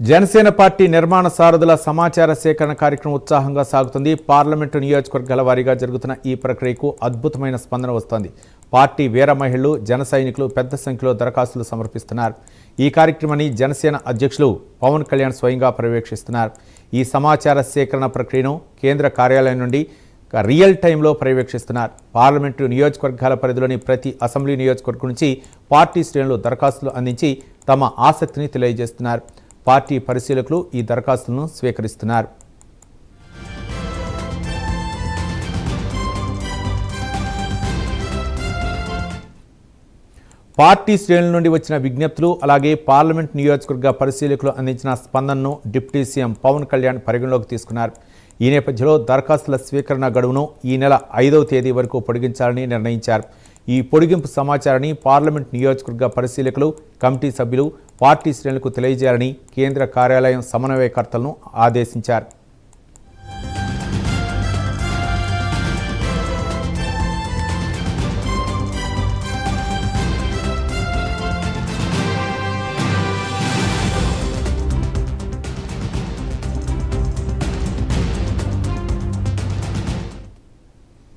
Janasena party నిర్మాణ సారథుల సమాచార సేకరణ కార్యక్రమం ఉత్సాహంగా సాగుతుంది. పార్లమెంటు నియోజకవర్గాల వారీగా జరుగుతున్న ఈ ప్రక్రియకు అద్భుతమైన స్పందన వస్తోంది. పార్టీ వీర మహిళలు, జన సైనికులు పెద్ద సంఖ్యలో దరఖాస్తులు సమర్పిస్తున్నారు. ఈ కార్యక్రమాన్ని జనసేన అధ్యక్షులు పవన్ కళ్యాణ్ స్వయంగా పర్యవేక్షిస్తున్నారు. ఈ సమాచార సేకరణ ప్రక్రియను కేంద్ర కార్యాలయం నుండి రియల్ టైంలో పర్యవేక్షిస్తున్నారు. పార్లమెంటు నియోజకవర్గాల పరిధిలోని ప్రతి అసెంబ్లీ నియోజకవర్గం నుంచి పార్టీ శ్రేణులు దరఖాస్తులు అందించి తమ ఆసక్తిని తెలియజేస్తున్నారు. పార్టీ పరిశీలకులు ఈ దరఖాస్తులను స్వీకరిస్తున్నారు. పార్టీ శ్రేణుల నుండి వచ్చిన విజ్ఞప్తులు, అలాగే పార్లమెంట్ నియోజకవర్గ పరిశీలకులు అందించిన స్పందనను డిప్యూటీ సీఎం పవన్ కళ్యాణ్ పరిగణలోకి తీసుకున్నారు. ఈ నేపథ్యంలో దరఖాస్తుల స్వీకరణ గడువును ఈ నెల 5వ తేదీ వరకు పొడిగించాలని నిర్ణయించారు. ఈ పొడిగింపు సమాచారాన్ని పార్లమెంట్ నియోజకవర్గ పరిశీలకులు, కమిటీ సభ్యులు పార్టీ శ్రేణులకు తెలియజేయాలని కేంద్ర కార్యాలయం సమన్వయకర్తలను ఆదేశించారు.